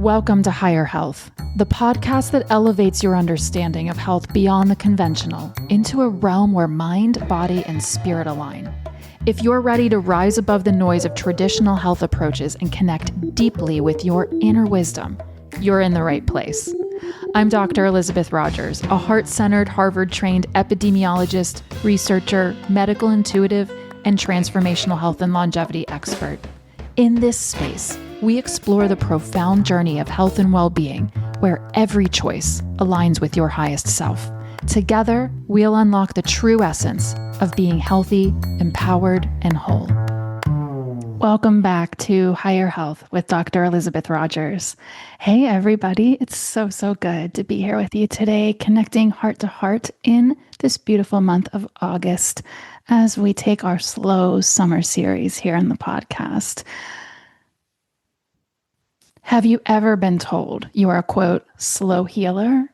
Welcome to Higher Health, the podcast that elevates your understanding of health beyond the conventional into a realm where mind, body, and spirit align. If you're ready to rise above the noise of traditional health approaches and connect deeply with your inner wisdom, you're in the right place. I'm Dr. Elizabeth Rodgers, a heart-centered, Harvard-trained epidemiologist, researcher, medical intuitive, and transformational health and longevity expert. In this space, we explore the profound journey of health and well-being, where every choice aligns with your highest self. Together, we'll unlock the true essence of being healthy, empowered, and whole. Welcome back to Higher Health with Dr. Elizabeth Rodgers. Hey, everybody. It's so good to be here with you today, connecting heart to heart in this beautiful month of August as we take our slow summer series here in the podcast. Have you ever been told you are a, quote, slow healer?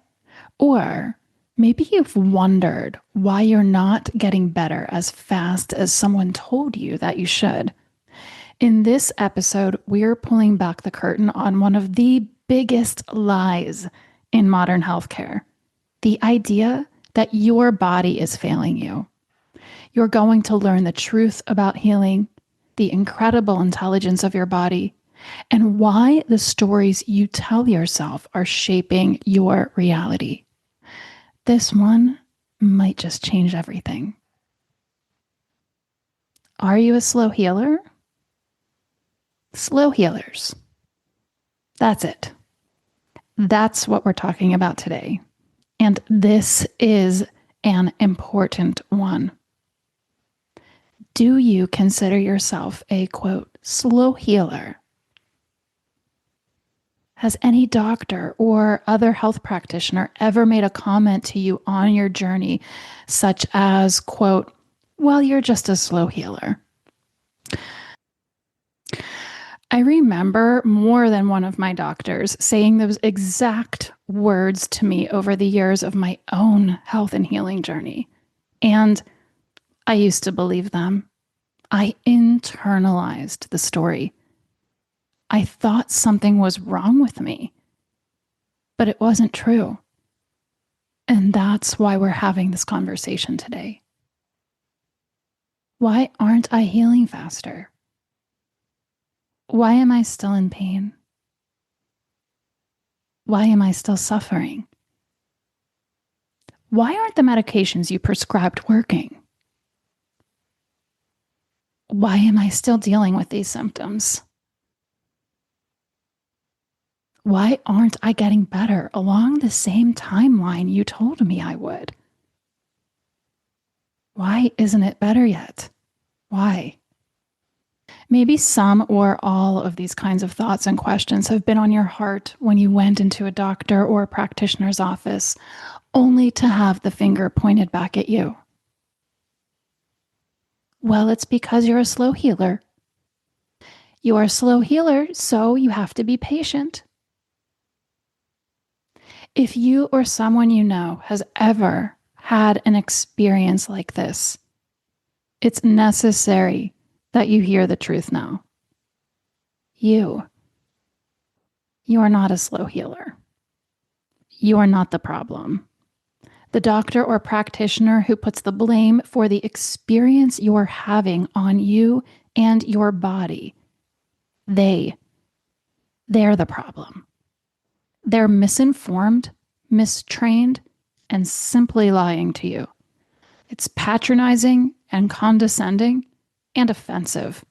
Or maybe you've wondered why you're not getting better as fast as someone told you that you should. In this episode, we're pulling back the curtain on one of the biggest lies in modern healthcare, the idea that your body is failing you. You're going to learn the truth about healing, the incredible intelligence of your body, and why the stories you tell yourself are shaping your reality. This one might just change everything. Are you a slow healer? Slow healers. That's it. That's what we're talking about today. And this is an important one. Do you consider yourself a, quote, slow healer? Has any doctor or other health practitioner ever made a comment to you on your journey, such as, quote, well, you're just a slow healer? I remember more than one of my doctors saying those exact words to me over the years of my own health and healing journey. And I used to believe them. I internalized the story. I thought something was wrong with me, but it wasn't true. And that's why we're having this conversation today. Why aren't I healing faster? Why am I still in pain? Why am I still suffering? Why aren't the medications you prescribed working? Why am I still dealing with these symptoms? Why aren't I getting better along the same timeline you told me I would? Why isn't it better yet? Why? Maybe some or all of these kinds of thoughts and questions have been on your heart when you went into a doctor or a practitioner's office, only to have the finger pointed back at you. Well, it's because you're a slow healer. You are a slow healer, so you have to be patient. If you or someone you know has ever had an experience like this, it's necessary that you hear the truth now. You are not a slow healer. You are not the problem. The doctor or practitioner who puts the blame for the experience you're having on you and your body, they're the problem. They're misinformed, mistrained, and simply lying to you. It's patronizing and condescending and offensive.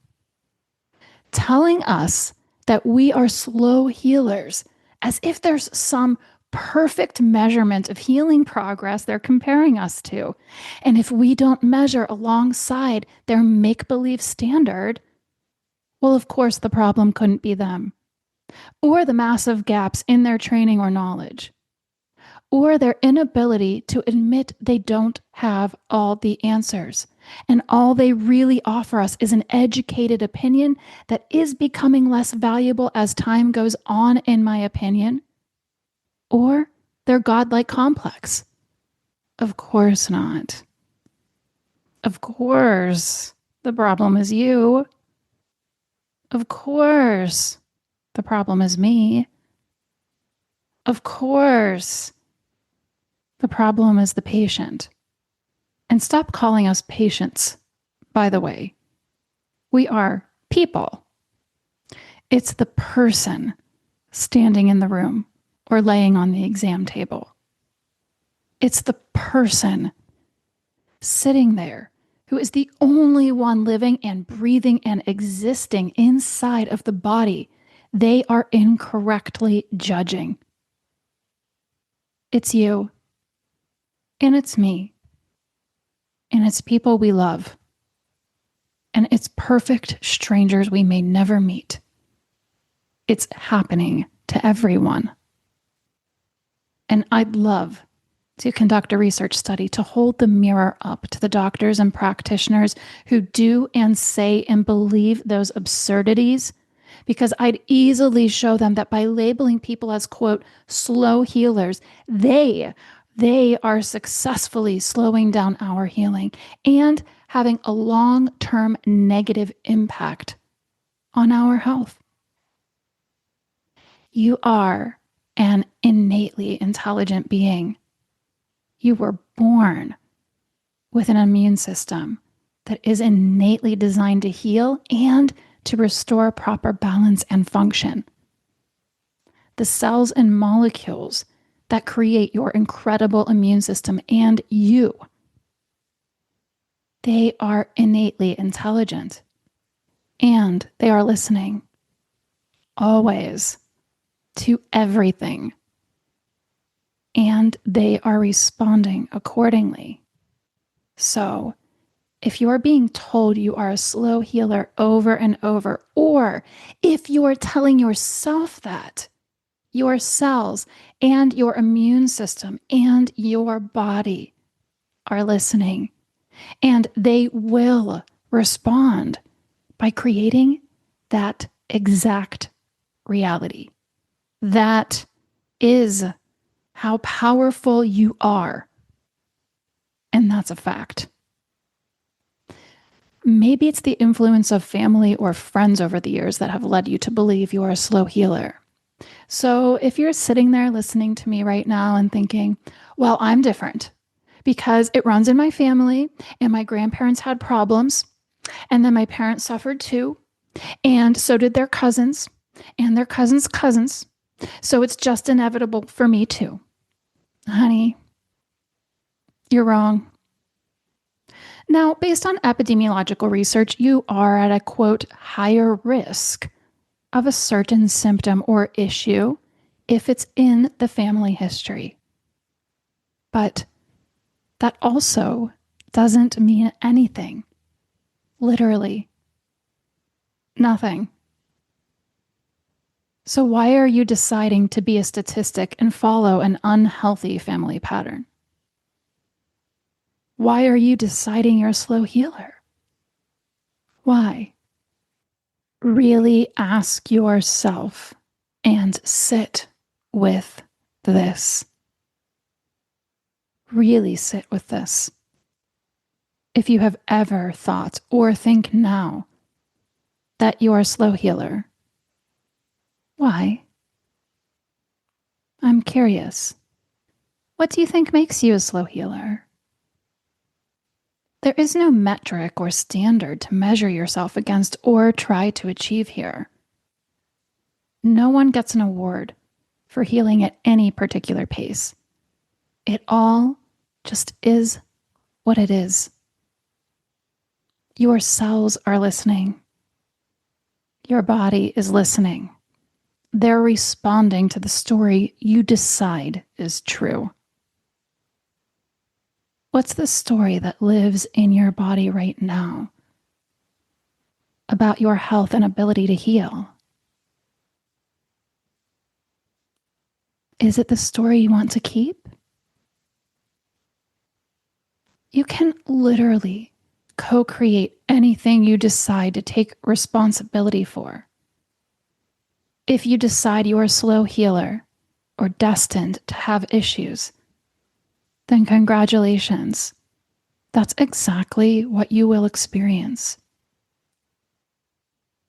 Telling us that we are slow healers as if there's some perfect measurement of healing progress they're comparing us to. And if we don't measure alongside their make-believe standard, well, of course, the problem couldn't be them, or the massive gaps in their training or knowledge, or their inability to admit they don't have all the answers. And all they really offer us is an educated opinion that is becoming less valuable as time goes on, in my opinion. Or their godlike complex. Of course not. Of course, the problem is you. Of course, the problem is me. Of course. The problem is the patient. And stop calling us patients, by the way. We are people. It's the person standing in the room or laying on the exam table. It's the person sitting there who is the only one living and breathing and existing inside of the body they are incorrectly judging. It's you, and it's me, and it's people we love, and it's perfect strangers we may never meet. It's happening to everyone. And I'd love to conduct a research study to hold the mirror up to the doctors and practitioners who do and say and believe those absurdities, because I'd easily show them that by labeling people as, quote, slow healers, they are successfully slowing down our healing and having a long-term negative impact on our health. You are an innately intelligent being. You were born with an immune system that is innately designed to heal and to restore proper balance and function. The cells and molecules that create your incredible immune system and you, they are innately intelligent and they are listening always to everything. And they are responding accordingly. So, if you are being told you are a slow healer over and over, or if you are telling yourself that, your cells and your immune system and your body are listening, and they will respond by creating that exact reality. That is how powerful you are. And that's a fact. Maybe it's the influence of family or friends over the years that have led you to believe you are a slow healer. So if you're sitting there listening to me right now and thinking, well, I'm different because it runs in my family and my grandparents had problems and then my parents suffered too, and so did their cousins and their cousins' cousins. So it's just inevitable for me too. Honey, you're wrong. Now, based on epidemiological research, you are at a, quote, higher risk of a certain symptom or issue if it's in the family history. But that also doesn't mean anything. Literally nothing. So why are you deciding to be a statistic and follow an unhealthy family pattern? Why are you deciding you're a slow healer? Why? Really ask yourself and sit with this. Really sit with this. If you have ever thought or think now that you are a slow healer, why? I'm curious. What do you think makes you a slow healer? There is no metric or standard to measure yourself against or try to achieve here. No one gets an award for healing at any particular pace. It all just is what it is. Your cells are listening. Your body is listening. They're responding to the story you decide is true. What's the story that lives in your body right now about your health and ability to heal? Is it the story you want to keep? You can literally co-create anything you decide to take responsibility for. If you decide you're a slow healer or destined to have issues, then congratulations. That's exactly what you will experience.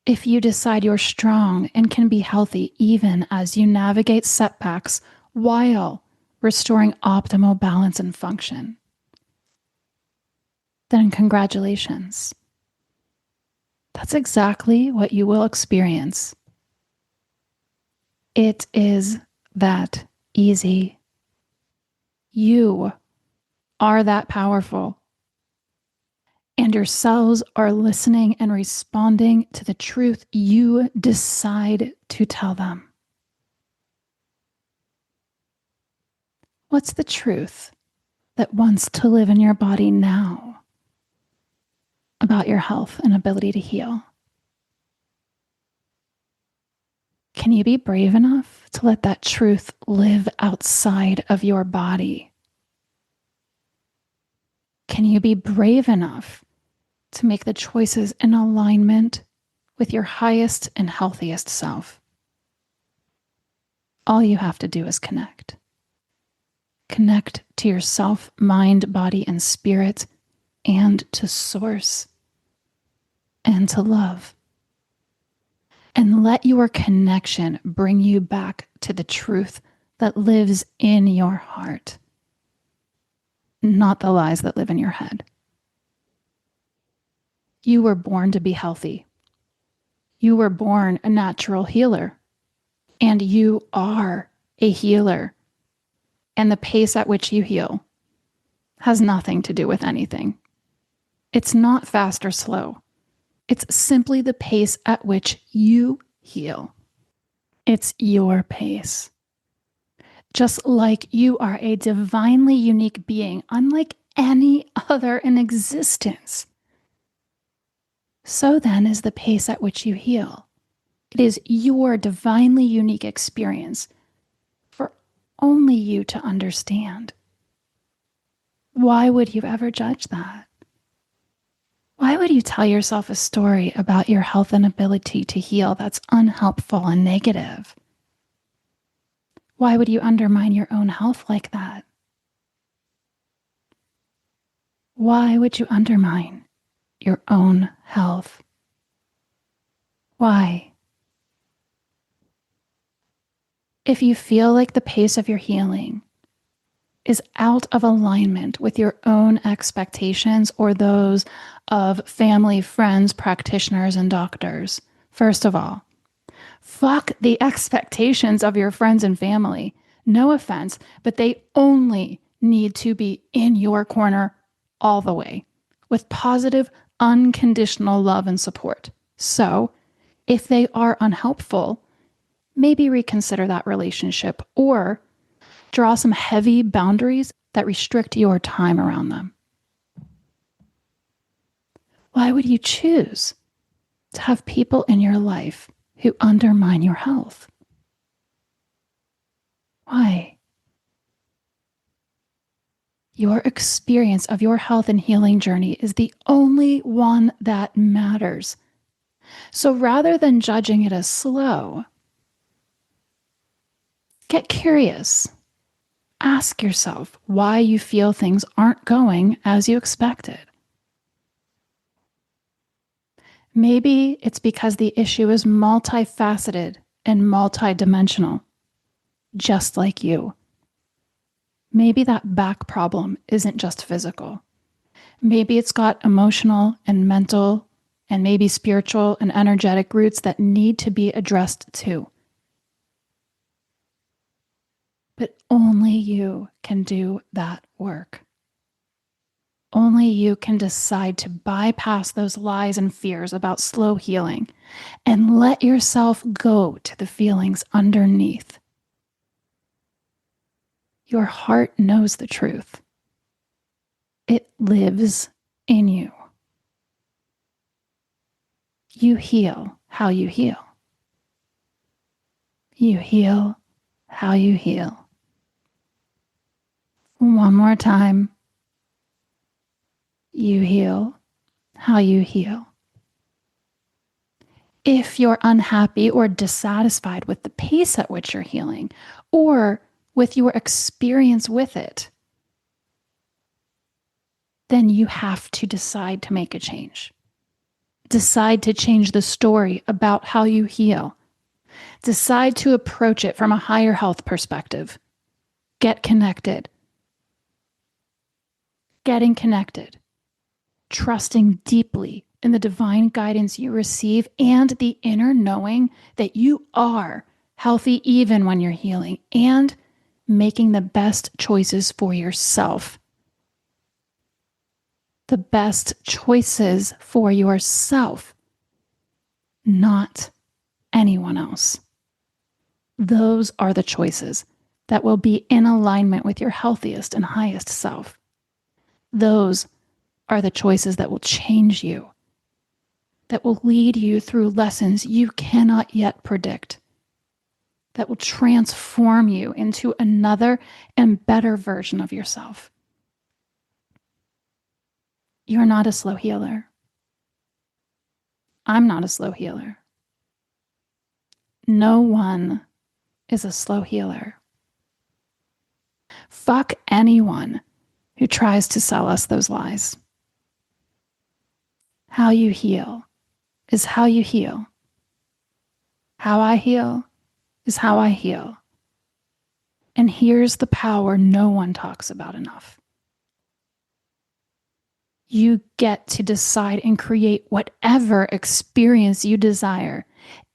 If you decide you're strong and can be healthy even as you navigate setbacks while restoring optimal balance and function, then congratulations. That's exactly what you will experience. It is that easy. You are that powerful. And your cells are listening and responding to the truth you decide to tell them. What's the truth that wants to live in your body now about your health and ability to heal? Can you be brave enough to let that truth live outside of your body? Can you be brave enough to make the choices in alignment with your highest and healthiest self? All you have to do is connect. Connect to yourself, mind, body, and spirit, and to source, and to love. And let your connection bring you back to the truth that lives in your heart, not the lies that live in your head. You were born to be healthy. You were born a natural healer, and you are a healer. And the pace at which you heal has nothing to do with anything. It's not fast or slow. It's simply the pace at which you heal. It's your pace. Just like you are a divinely unique being, unlike any other in existence, so then is the pace at which you heal. It is your divinely unique experience for only you to understand. Why would you ever judge that? Why would you tell yourself a story about your health and ability to heal that's unhelpful and negative? Why would you undermine your own health like that? Why would you undermine your own health? Why? If you feel like the pace of your healing is out of alignment with your own expectations or those of family, friends, practitioners, and doctors, first of all, fuck the expectations of your friends and family. No offense, but they only need to be in your corner all the way with positive, unconditional love and support. So if they are unhelpful, maybe reconsider that relationship or draw some heavy boundaries that restrict your time around them. Why would you choose to have people in your life who undermine your health? Why? Your experience of your health and healing journey is the only one that matters. So rather than judging it as slow, get curious. Ask yourself why you feel things aren't going as you expected. Maybe it's because the issue is multifaceted and multidimensional, just like you. Maybe that back problem isn't just physical. Maybe it's got emotional and mental and maybe spiritual and energetic roots that need to be addressed too. But only you can do that work. Only you can decide to bypass those lies and fears about slow healing and let yourself go to the feelings underneath. Your heart knows the truth. It lives in you. You heal how you heal. You heal how you heal. One more time. You heal how you heal. If you're unhappy or dissatisfied with the pace at which you're healing or with your experience with it, then you have to decide to make a change. Decide to change the story about how you heal. Decide to approach it from a higher health perspective. get connected. Getting connected. Trusting deeply in the divine guidance you receive and the inner knowing that you are healthy even when you're healing, and making the best choices for yourself. The best choices for yourself, not anyone else. Those are the choices that will be in alignment with your healthiest and highest self. Those are the choices that will change you, that will lead you through lessons you cannot yet predict, that will transform you into another and better version of yourself. You're not a slow healer. I'm not a slow healer. No one is a slow healer. Fuck anyone who tries to sell us those lies. How you heal is how you heal. How I heal is how I heal. And here's the power no one talks about enough. You get to decide and create whatever experience you desire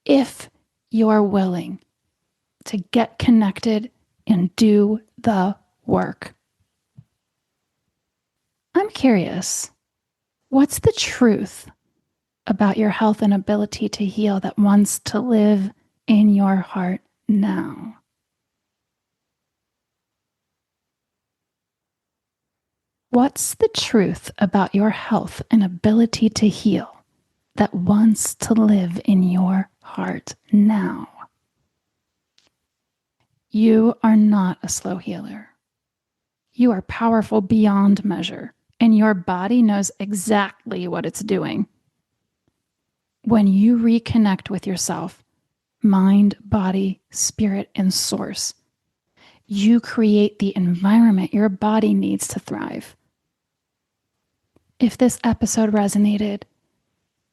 if you're willing to get connected and do the work. I'm curious, what's the truth about your health and ability to heal that wants to live in your heart now? What's the truth about your health and ability to heal that wants to live in your heart now? You are not a slow healer. You are powerful beyond measure, and your body knows exactly what it's doing. When you reconnect with yourself, mind, body, spirit, and source, you create the environment your body needs to thrive. If this episode resonated,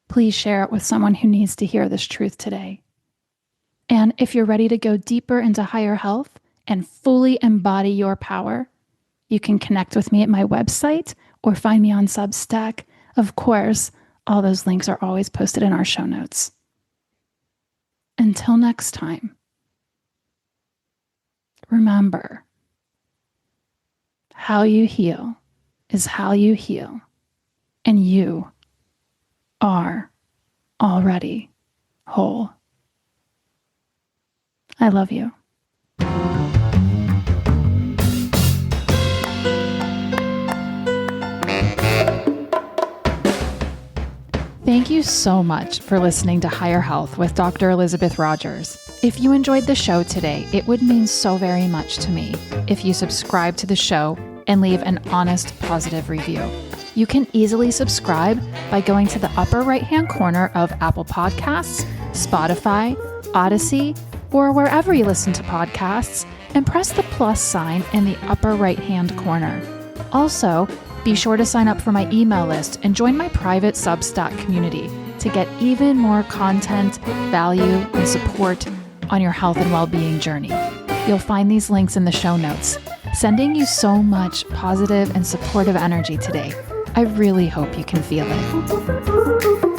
please share it with someone who needs to hear this truth today. And if you're ready to go deeper into higher health and fully embody your power, you can connect with me at my website or find me on Substack. Of course, all those links are always posted in our show notes. Until next time, remember, how you heal is how you heal, and you are already whole. I love you. Thank you so much for listening to Higher Health with Dr. Elizabeth Rodgers. If you enjoyed the show today, it would mean so very much to me if you subscribe to the show and leave an honest, positive review. You can easily subscribe by going to the upper right-hand corner of Apple Podcasts, Spotify, Odyssey, or wherever you listen to podcasts, and press the plus sign in the upper right-hand corner. Also, be sure to sign up for my email list and join my private Substack community to get even more content, value, and support on your health and well-being journey. You'll find these links in the show notes. Sending you so much positive and supportive energy today. I really hope you can feel it.